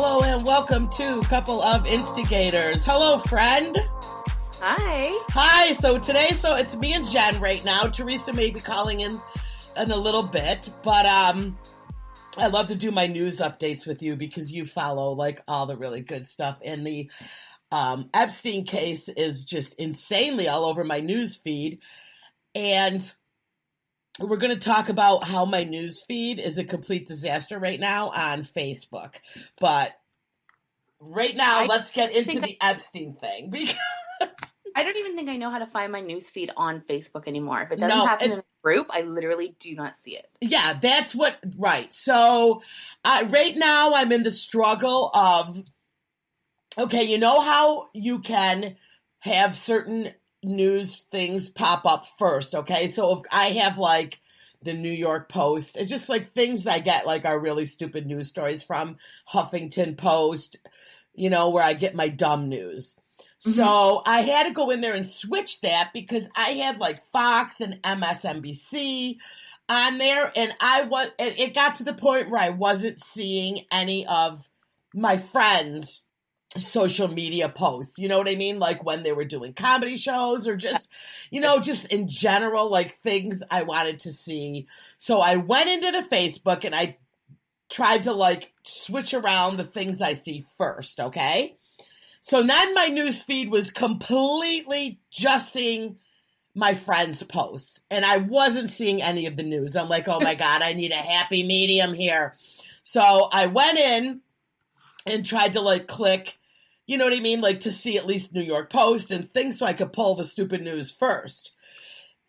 Hello and welcome to Couple of Instigators. Hello, friend. Hi. Hi. So it's me and Jen right now. Teresa may be calling in a little bit, but I love to do my news updates with you because you follow like all the really good stuff. And the Epstein case is just insanely all over my news feed. And we're going to talk about how my news feed is a complete disaster right now on Facebook. But right now, let's get into the Epstein thing because I don't even think I know how to find my news feed on Facebook anymore. If it doesn't happen in a group, I literally do not see it. Yeah, right. So right now I'm in the struggle of, okay, you know how you can have certain news things pop up first, okay? So if I have like the New York Post, and just like things I get like are really stupid news stories from Huffington Post, you know, where I get my dumb news. Mm-hmm. So I had to go in there and switch that because I had like Fox and MSNBC on there, and it got to the point where I wasn't seeing any of my friends' social media posts, you know what I mean? Like when they were doing comedy shows or just, you know, just in general, like things I wanted to see. So I went into the Facebook and I tried to like switch around the things I see first, okay? So then my news feed was completely just seeing my friends' posts and I wasn't seeing any of the news. I'm like, oh my God, I need a happy medium here. So I went in and tried to like click, you know what I mean? Like to see at least New York Post and things so I could pull the stupid news first.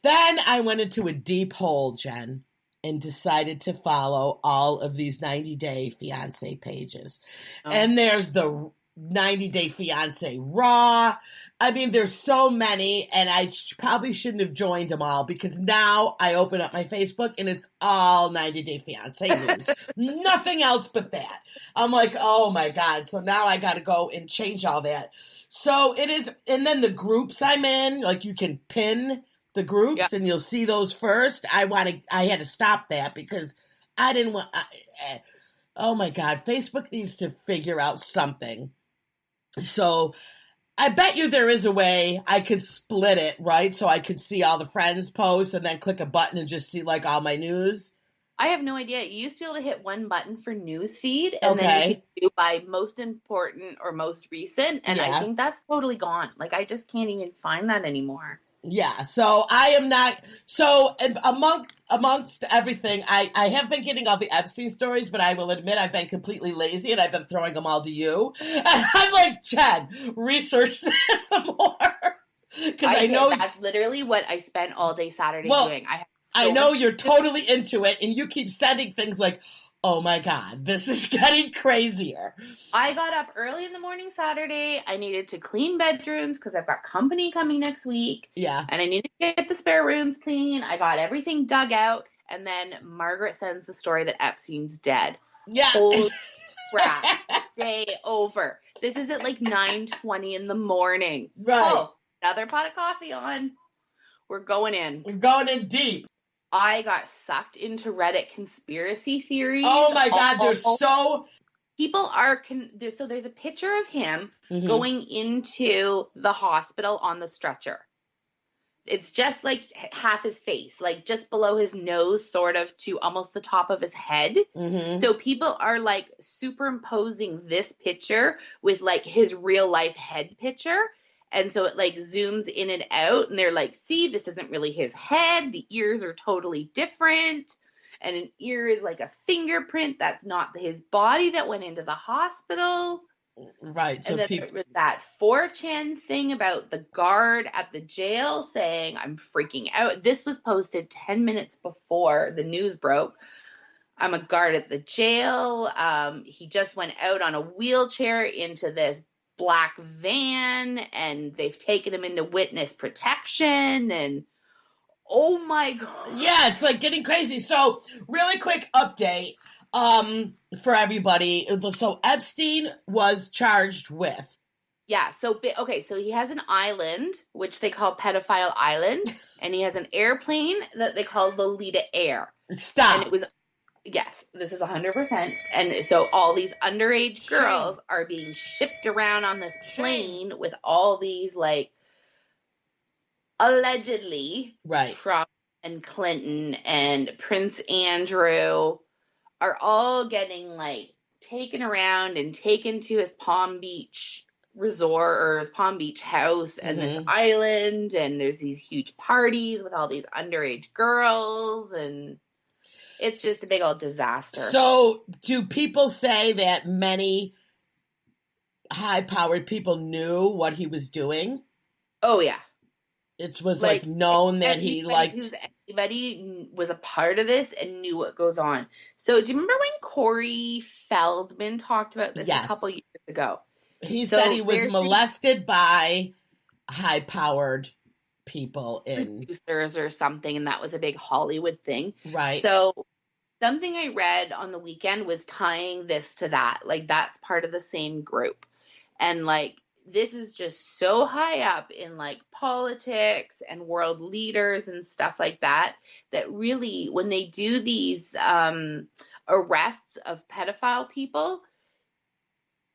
Then I went into a deep hole, Jen, and decided to follow all of these 90-day fiance pages. Oh. And there's the 90-Day Fiance Raw. I mean, there's so many, and I probably shouldn't have joined them all because now I open up my Facebook and it's all 90-Day Fiance news. Nothing else but that. I'm like, oh my God. So now I got to go and change all that. So it is, and then the groups I'm in, like you can pin the groups and you'll see those first. I had to stop that because I didn't want, oh my God, Facebook needs to figure out something. So I bet you there is a way I could split it, right? So I could see all the friends' posts and then click a button and just see like all my news. I have no idea. You used to be able to hit one button for news feed and then you could do by most important or most recent. And I think that's totally gone. Like I just can't even find that anymore. Yeah, so I am not, so amongst everything, I have been getting all the Epstein stories, but I will admit I've been completely lazy and I've been throwing them all to you. And I'm like, Jen, research this some more. Because I know that's literally what I spent all day Saturday doing. I know you're totally into it and you keep sending things like, oh my God, this is getting crazier. I got up early in the morning Saturday. I needed to clean bedrooms because I've got company coming next week. Yeah. And I needed to get the spare rooms clean. I got everything dug out. And then Margaret sends the story that Epstein's dead. Yeah. Holy crap. Day over. This is at like 9:20 in the morning. Right. Oh, another pot of coffee on. We're going in. We're going in deep. I got sucked into Reddit conspiracy theories. Oh my God, they're so... People are... So there's a picture of him going into the hospital on the stretcher. It's just like half his face, like just below his nose, sort of to almost the top of his head. Mm-hmm. So people are like superimposing this picture with like his real life head picture. And so it like zooms in and out and they're like, see, this isn't really his head. The ears are totally different. And an ear is like a fingerprint. That's not his body that went into the hospital. Right. So and then there was that 4chan thing about the guard at the jail saying, I'm freaking out. This was posted 10 minutes before the news broke. I'm a guard at the jail. He just went out on a wheelchair into this black van and they've taken him into witness protection and oh my God. Yeah, it's like getting crazy. So really quick update for everybody. So Epstein was charged with. Yeah. So he has an island, which they call Pedophile Island, and he has an airplane that they call Lolita Air. Stop. And Yes, this is 100%. And so all these underage Shame. girls are being shipped around on this Shame. plane with all these, like, allegedly Right. Trump and Clinton and Prince Andrew are all getting, like, taken around and taken to his Palm Beach resort or his Palm Beach house and this island, and there's these huge parties with all these underage girls, and it's just a big old disaster. So do people say that many high-powered people knew what he was doing? Oh, yeah. It was like known that he liked... Anybody was a part of this and knew what goes on. So do you remember when Corey Feldman talked about this a couple years ago? He said he was molested by high-powered people in... producers or something, and that was a big Hollywood thing. Right. So something I read on the weekend was tying this to that. Like, that's part of the same group. And, like, this is just so high up in, like, politics and world leaders and stuff like that, that really, when they do these arrests of pedophile people,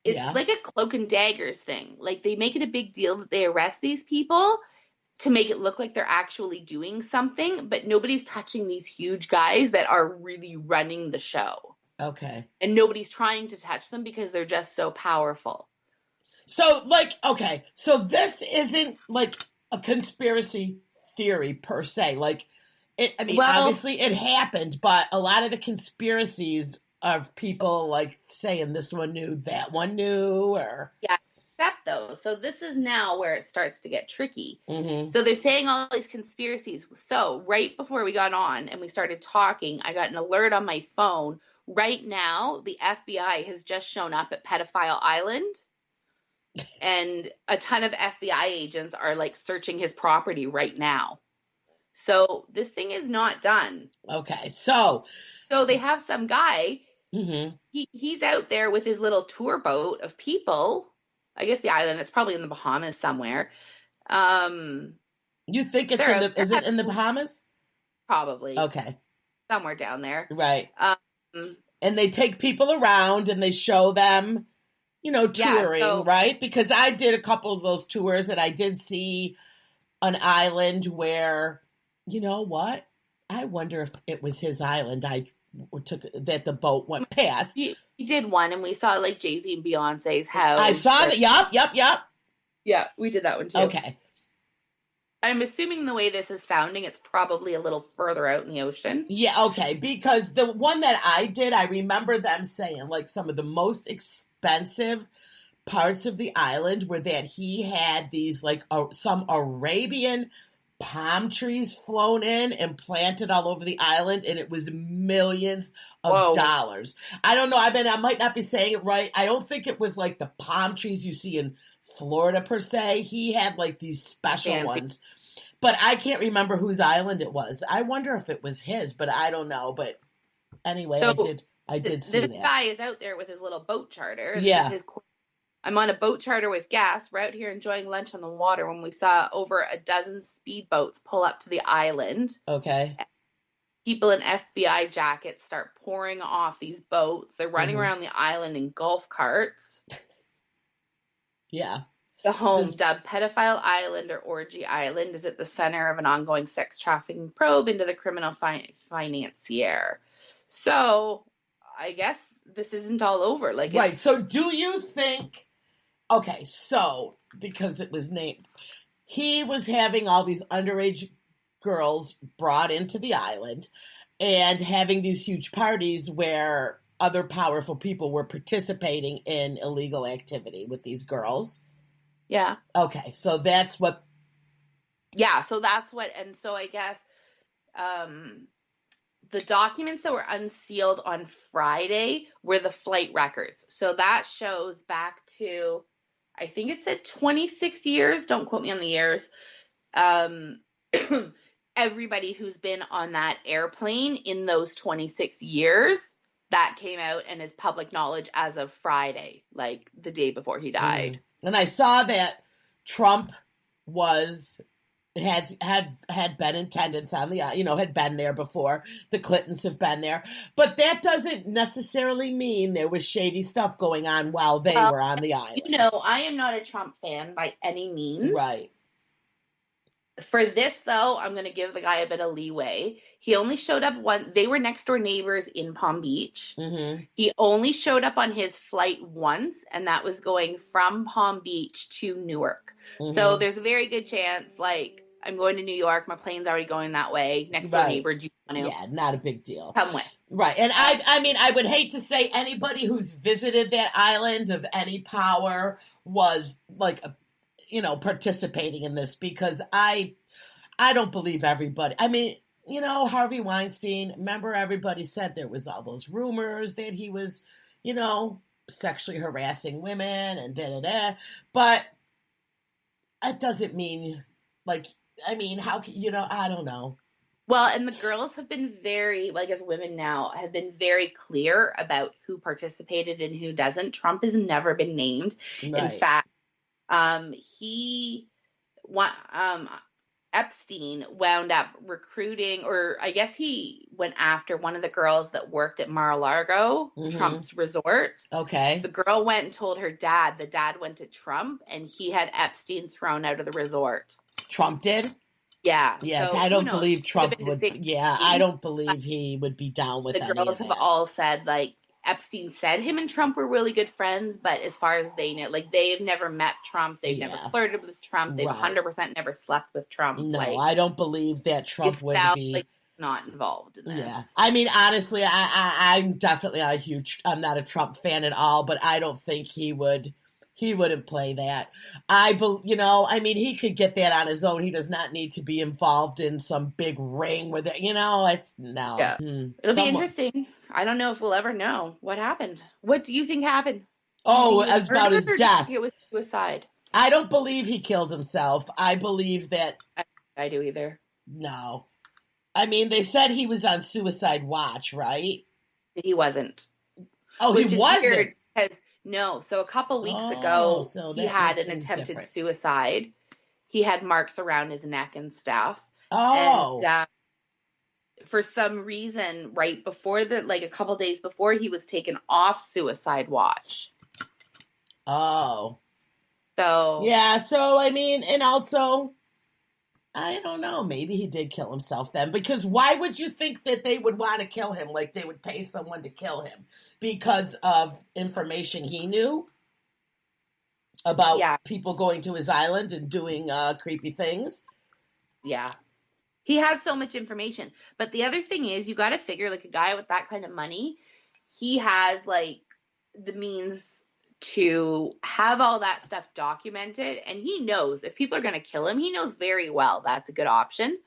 it's like a cloak and daggers thing. Like, they make it a big deal that they arrest these people to make it look like they're actually doing something, but nobody's touching these huge guys that are really running the show. Okay. And nobody's trying to touch them because they're just so powerful. So, like, okay, so this isn't, like, a conspiracy theory per se. Like, obviously it happened, but a lot of the conspiracies of people, like, saying this one knew, that one knew, or... Yeah, except, though, so this is now where it starts to get tricky. Mm-hmm. So they're saying all these conspiracies. So right before we got on and we started talking, I got an alert on my phone. Right now, the FBI has just shown up at Pedophile Island. And a ton of FBI agents are, like, searching his property right now. So this thing is not done. Okay, so they have some guy. Mm-hmm. He's out there with his little tour boat of people. I guess the island. It's probably in the Bahamas somewhere. You think it's is it in the Bahamas? Probably. Okay. Somewhere down there. Right. And they take people around and they show them, touring, right? Because I did a couple of those tours and I did see an island where, you know what? I wonder if it was his island that the boat went past. He did one and we saw, like, Jay-Z and Beyonce's house. I saw that. Yup. Yeah, we did that one too. Okay. I'm assuming the way this is sounding, it's probably a little further out in the ocean. Yeah, okay. Because the one that I did, I remember them saying, like, some of the most expensive parts of the island were that he had these, like, some Arabian palm trees flown in and planted all over the island, and it was millions of dollars. I don't know. I might not be saying it right. I don't think it was like the palm trees you see in Florida per se. He had, like, these special ones. But I can't remember whose island it was. I wonder if it was his, but I don't know. But anyway, I did see that. This guy is out there with his little boat charter. Yeah. I'm on a boat charter with gas. We're out here enjoying lunch on the water when we saw over a dozen speedboats pull up to the island. Okay. People in FBI jackets start pouring off these boats. They're running around the island in golf carts. Yeah. The home, dubbed Pedophile Island or Orgy Island, is at the center of an ongoing sex trafficking probe into the criminal financier. So, I guess this isn't all over. Like, right. So, do you think? Okay, so because it was named, he was having all these underage girls brought into the island and having these huge parties where other powerful people were participating in illegal activity with these girls. Yeah. Okay, so that's what... Yeah, so that's what... And so I guess the documents that were unsealed on Friday were the flight records. So that shows back to, I think it said 26 years. Don't quote me on the years. Everybody who's been on that airplane in those 26 years, that came out and is public knowledge as of Friday, like the day before he died. And I saw that Trump was had been in attendance on the, had been there before. The Clintons have been there, but that doesn't necessarily mean there was shady stuff going on while they were on the island. I am not a Trump fan by any means. Right. For this, though, I'm going to give the guy a bit of leeway. He only showed up they were next door neighbors in Palm Beach. Mm-hmm. He only showed up on his flight once, and that was going from Palm Beach to Newark. Mm-hmm. So there's a very good chance, like, I'm going to New York. My plane's already going that way. Next door neighbor, do you want to? Yeah, not a big deal. Come with. Right. And I would hate to say anybody who's visited that island of any power was like participating in this, because I don't believe everybody. I mean, Harvey Weinstein, remember everybody said there was all those rumors that he was, sexually harassing women and da-da-da. But that doesn't mean, how can, I don't know. Well, and the girls have been very, I guess women now have been very clear about who participated and who doesn't. Trump has never been named. Right. In fact, Epstein wound up recruiting, or I guess he went after one of the girls that worked at Mar-a-Lago, mm-hmm. Trump's resort. Okay. The girl went and told her dad. The dad went to Trump, and he had Epstein thrown out of the resort. Trump did? Yeah. Yeah, so, I don't believe Trump would. Yeah, I don't believe he would be down with that. The girls have all said, Epstein said him and Trump were really good friends, but as far as they know, they have never met Trump. They've never flirted with Trump. They've 100% never slept with Trump. No, I don't believe that Trump would be not involved in this. Yeah, I mean, honestly, I'm definitely I'm not a Trump fan at all, but I don't think he wouldn't play that. He could get that on his own. He does not need to be involved in some big ring with it. It's no. Yeah. It'll be interesting. I don't know if we'll ever know what happened. What do you think happened? Oh, as about his death. It was suicide. I don't believe he killed himself. I believe that. I do either. No. I mean, they said he was on suicide watch, right? He wasn't. Oh, he wasn't? Because no. So a couple weeks ago, he had an attempted suicide. He had marks around his neck and stuff. Oh. And for some reason, right before a couple days before, he was taken off suicide watch. Oh. So. Yeah, so, and also, I don't know, maybe he did kill himself then, because why would you think that they would want to kill him? Like, they would pay someone to kill him because of information he knew about people going to his island and doing creepy things? Yeah. He had so much information. But the other thing is, you got to figure, a guy with that kind of money, he has, the means to have all that stuff documented. And he knows if people are going to kill him, he knows very well that's a good option.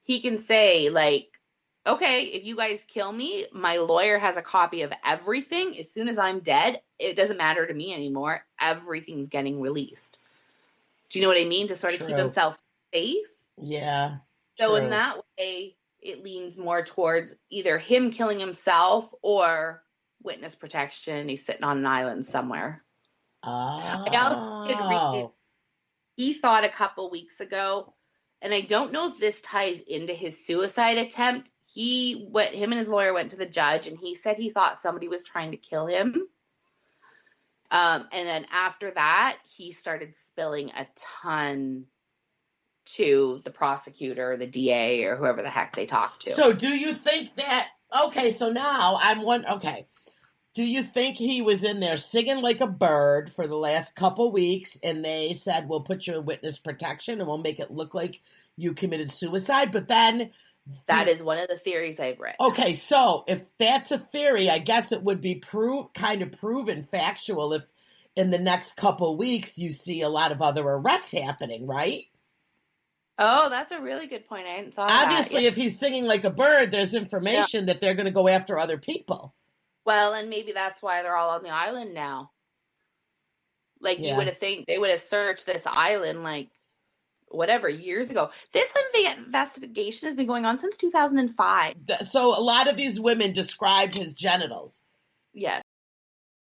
He can say, okay, if you guys kill me, my lawyer has a copy of everything. As soon as I'm dead, it doesn't matter to me anymore. Everything's getting released. Do you know what I mean? To sort of keep himself safe. Yeah. So in that way, it leans more towards either him killing himself or witness protection. He's sitting on an island somewhere. Oh. I also did read it. He thought a couple weeks ago, and I don't know if this ties into his suicide attempt. Him and his lawyer went to the judge, and he said he thought somebody was trying to kill him. And then after that, he started spilling a ton to the prosecutor, the DA, or whoever the heck they talked to. So do you think that, so now do you think he was in there singing like a bird for the last couple weeks and they said, we'll put you in witness protection and we'll make it look like you committed suicide, but then... That is one of the theories I've read. Okay, so if that's a theory, I guess it would be kind of proven factual if in the next couple weeks you see a lot of other arrests happening, right? Oh, that's a really good point. I hadn't thought of that. Obviously, if he's singing like a bird, there's information that they're going to go after other people. Well, and maybe that's why they're all on the island now. You would have think they would have searched this island years ago. This investigation has been going on since 2005. So a lot of these women described his genitals. Yes.